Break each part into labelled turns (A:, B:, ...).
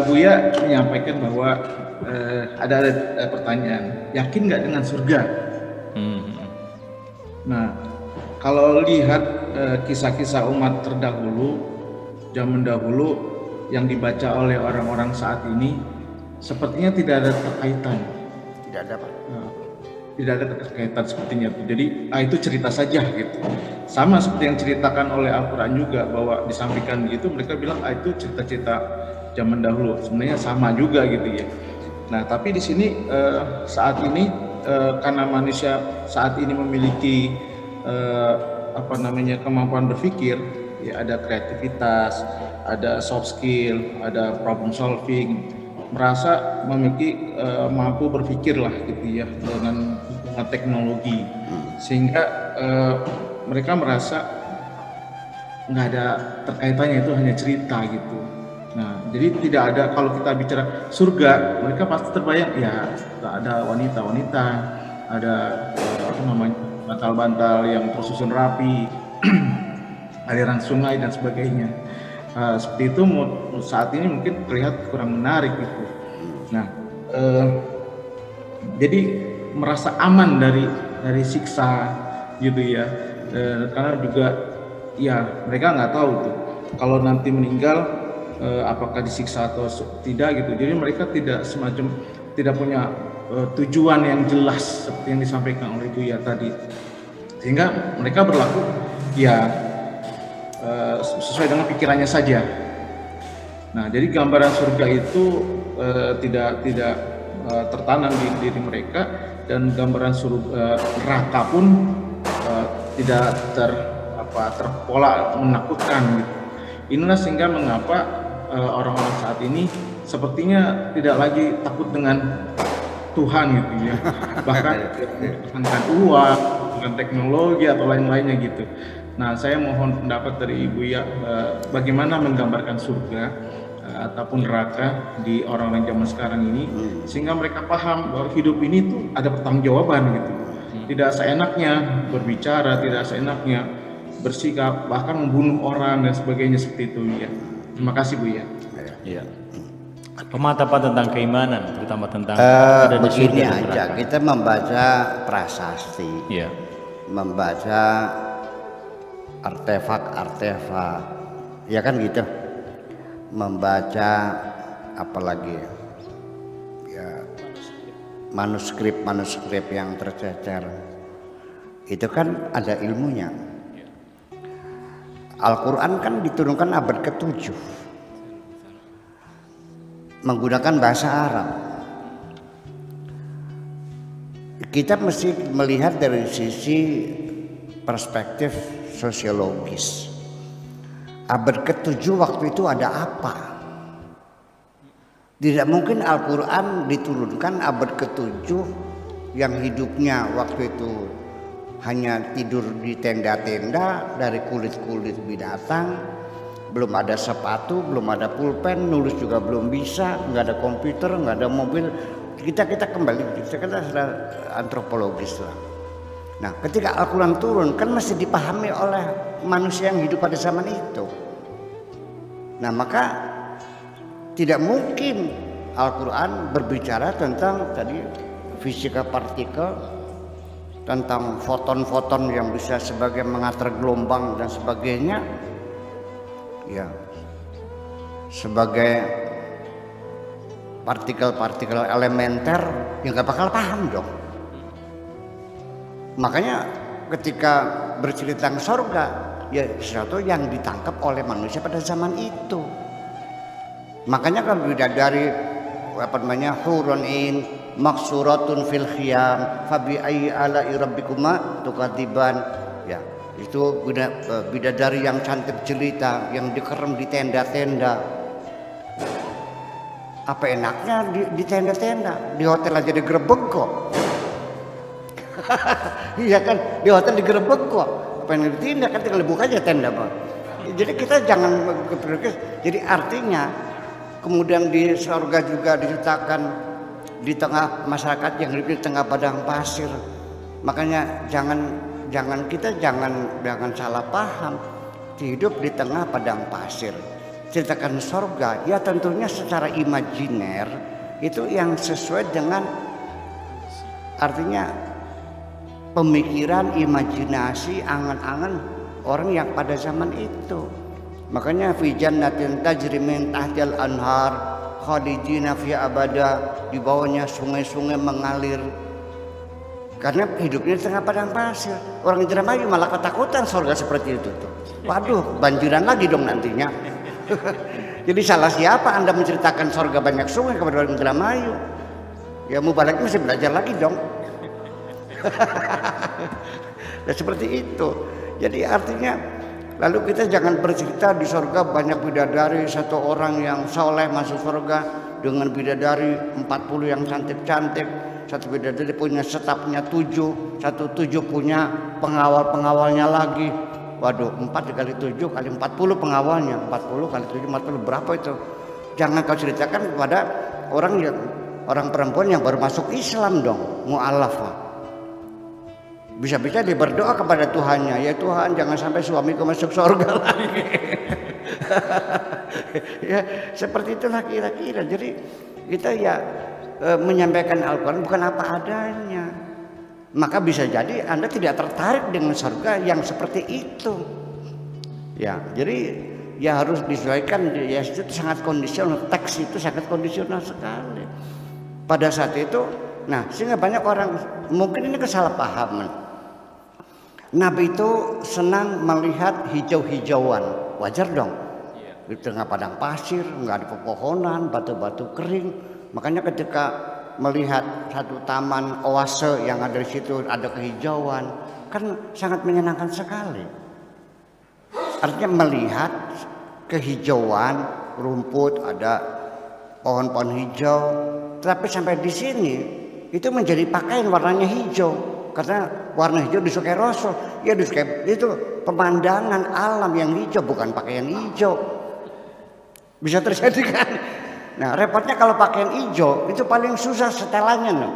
A: Buya menyampaikan bahwa ada pertanyaan, yakin nggak dengan surga? Nah, kalau lihat kisah-kisah umat terdahulu, zaman dahulu yang dibaca oleh orang-orang saat ini, sepertinya tidak ada keterkaitan.
B: Tidak ada, Pak.
A: Tidak ada keterkaitan sepertinya tuh. Jadi itu cerita saja gitu. Sama seperti yang ceritakan oleh Al-Quran juga, bahwa disampaikan gitu mereka bilang itu cerita-cerita zaman dahulu. Sebenarnya sama juga gitu ya. Nah tapi di sini saat ini karena manusia saat ini memiliki kemampuan berpikir, ya ada kreativitas, ada soft skill, ada problem solving, merasa memiliki mampu berpikir lah gitu ya dengan teknologi, sehingga mereka merasa nggak ada terkaitannya, itu hanya cerita gitu. Nah jadi tidak ada, kalau kita bicara surga mereka pasti terbayang ya ada wanita-wanita, ada bantal-bantal yang tersusun rapi, aliran sungai dan sebagainya. Seperti itu saat ini mungkin terlihat kurang menarik gitu. Nah jadi merasa aman dari siksa gitu ya, karena juga ya mereka nggak tahu tuh kalau nanti meninggal apakah disiksa atau tidak gitu. Jadi mereka tidak punya tujuan yang jelas seperti yang disampaikan oleh Buya tadi, sehingga mereka berlaku ya sesuai dengan pikirannya saja. Nah jadi gambaran surga itu tidak tertanam di diri mereka, dan gambaran surga neraka pun tidak terpola menakutkan gitu. Inilah sehingga mengapa orang-orang saat ini sepertinya tidak lagi takut dengan Tuhan gitu ya, bahkan dengan uang, dengan teknologi atau lain-lainnya gitu. Nah saya mohon pendapat dari Ibu ya, bagaimana menggambarkan surga ataupun neraka di orang-orang zaman sekarang ini, sehingga mereka paham bahwa hidup ini tuh ada pertanggungjawaban gitu. Tidak seenaknya berbicara, tidak seenaknya bersikap, bahkan membunuh orang dan sebagainya seperti itu ya. Terima kasih Bu ya.
C: Iya. Pemantapan tentang keimanan, terutama tentang
B: begini aja, kita membaca prasasti,
C: ya,
B: membaca artefak, ya kan gitu, membaca apalagi ya manuskrip yang tercecer, itu kan ada ilmunya. Al-Quran kan diturunkan abad ke-7 menggunakan bahasa Arab. Kita mesti melihat dari sisi perspektif sosiologis. Abad ke-7 waktu itu ada apa? Tidak mungkin Al-Quran diturunkan abad ke-7 yang hidupnya waktu itu hanya tidur di tenda-tenda dari kulit-kulit binatang, belum ada sepatu, belum ada pulpen, nulis juga belum bisa, nggak ada komputer, nggak ada mobil. Kita kembali, kita sudah antropologis lah. Nah, ketika Al-Quran turun kan masih dipahami oleh manusia yang hidup pada zaman itu. Nah, maka tidak mungkin Al-Quran berbicara tentang tadi fisika partikel, tentang foton-foton yang bisa sebagai mengatur gelombang dan sebagainya, ya sebagai partikel-partikel elementer yang gak bakal paham dong. Makanya ketika bercerita tentang surga, ya sesuatu yang ditangkap oleh manusia pada zaman itu. Makanya kan bidadari hurun in maksuratun fil khiyam fabi ayyi ala'i rabbikuma tukadziban, ya itu bidadari yang cantik jelita yang dikerem di tenda-tenda. Apa enaknya di tenda-tenda, di hotel aja digerebek kok. Iya kan, di hotel digerebek kok. Pengen ditindak kan tinggal buka aja tenda, Pak. Jadi kita jangan berpikir. Jadi artinya kemudian di surga juga diceritakan di tengah masyarakat yang hidup di tengah padang pasir. Makanya jangan salah paham. Hidup di tengah padang pasir. ceritakan sorga, ya tentunya secara imajiner itu yang sesuai dengan artinya pemikiran, imajinasi, angan-angan orang yang pada zaman itu. Makanya fi jannatin tajri min tahtil anhar khalidina fi abada, di bawahnya sungai-sungai mengalir. Karena hidupnya di tengah padang pasir. Orang Indramayu malah ketakutan surga seperti itu tuh. Waduh, banjiran lagi dong nantinya. Jadi salah siapa Anda menceritakan surga banyak sungai kepada orang Indramayu? Ya Mubarak mesti belajar lagi dong. Nah, seperti itu. Jadi artinya lalu kita jangan bercerita di surga banyak bidadari, satu orang yang soleh masuk surga dengan bidadari 40 yang cantik-cantik. Satu bidadari punya setapnya 7, satu 7 punya pengawal-pengawalnya lagi. Waduh, 4 kali 7 kali 40 pengawalnya, 40 kali 7 40 berapa itu? Jangan kau ceritakan kepada orang perempuan yang baru masuk Islam dong, mu'alafah. Bisa-bisa dia berdoa kepada Tuhannya, ya Tuhan jangan sampai suamiku masuk surga lagi. Ya seperti itulah kira-kira. Jadi kita ya menyampaikan Al-Quran bukan apa adanya. Maka bisa jadi Anda tidak tertarik dengan surga yang seperti itu. Ya, jadi ya harus disesuaikan. Ya itu sangat kondisional. Teks itu sangat kondisional sekali. Pada saat itu, nah sehingga banyak orang mungkin ini kesalahpahaman. Nabi itu senang melihat hijau-hijauan, wajar dong. Di tengah padang pasir, nggak ada pepohonan, batu-batu kering. Makanya ketika melihat satu taman oase yang ada di situ ada kehijauan, kan sangat menyenangkan sekali. Artinya melihat kehijauan, rumput, ada pohon-pohon hijau. Tapi sampai di sini itu menjadi pakaian warnanya hijau, karena warna hijau disukai Rasul. Ya disukai itu pemandangan alam yang hijau, bukan pakaian hijau. Bisa terjadi kan? Nah repotnya kalau pakaian hijau itu paling susah setelannya loh.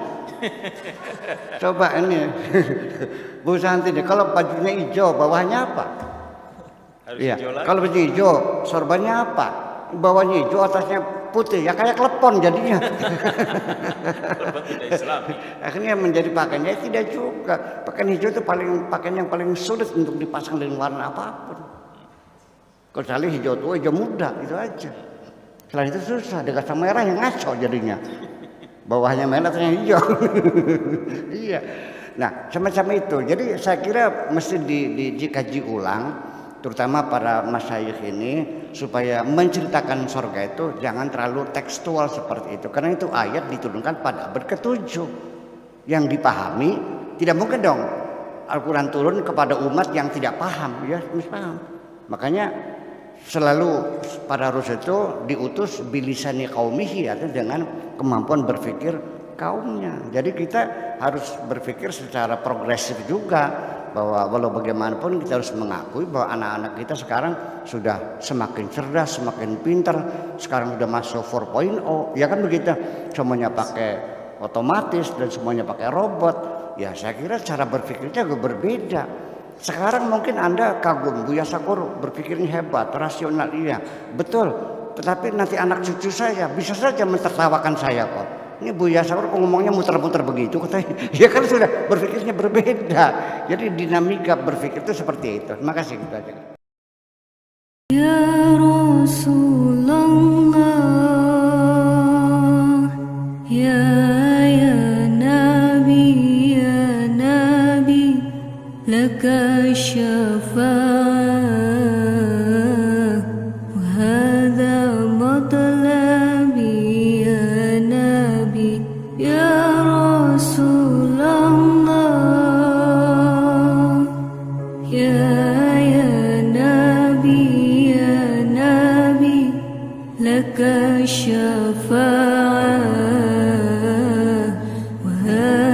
B: Coba ini Bu Santi deh, kalau bajunya hijau bawahnya apa? Iya. Kalau baju hijau sorbannya apa? Bawahnya hijau atasnya putih, ya kayak klepon jadinya. Akhirnya menjadi pakaiannya tidak juga. Pakaian hijau itu pakaian yang paling sulit untuk dipasang dengan warna apapun. Kecuali hijau tua, hijau muda, itu aja. Selain itu susah, dikasih merah yang ngaco jadinya. Bawahnya merah, atasnya hijau. Iya. Nah, semacam itu. Jadi saya kira mesti dikaji ulang, terutama para masyayikh ini, supaya menceritakan surga itu jangan terlalu tekstual seperti itu. Karena itu ayat diturunkan pada abad ke-7. Yang dipahami, tidak mungkin dong Al-Quran turun kepada umat yang tidak paham. Ya, mesti paham. Makanya selalu para rasul itu diutus bilisani qaumihi, artinya dengan kemampuan berpikir kaumnya. Jadi kita harus berpikir secara progresif juga, bahwa walau bagaimanapun kita harus mengakui bahwa anak-anak kita sekarang sudah semakin cerdas, semakin pintar. Sekarang sudah masuk 4.0, ya kan begitu. Semuanya pakai otomatis dan semuanya pakai robot. Ya saya kira cara berpikirnya juga berbeda. Sekarang mungkin Anda kagum, Buya Sakur berpikirnya hebat, rasional, iya, betul. Tetapi nanti anak cucu saya bisa saja mentertawakan saya kok. Ini Buya Sakur kok ngomongnya muter-muter begitu, katanya. Ya kan sudah berpikirnya berbeda. Jadi dinamika berpikir itu seperti itu. Terima kasih.
D: Ya Rasulullah, ya Nabi, ya Nabi, laka syafa'ah wa hadha matlabi ya Nabi, ya Rasulullah, ya Nabi, ya Nabi, laka syafa'ah wa hadha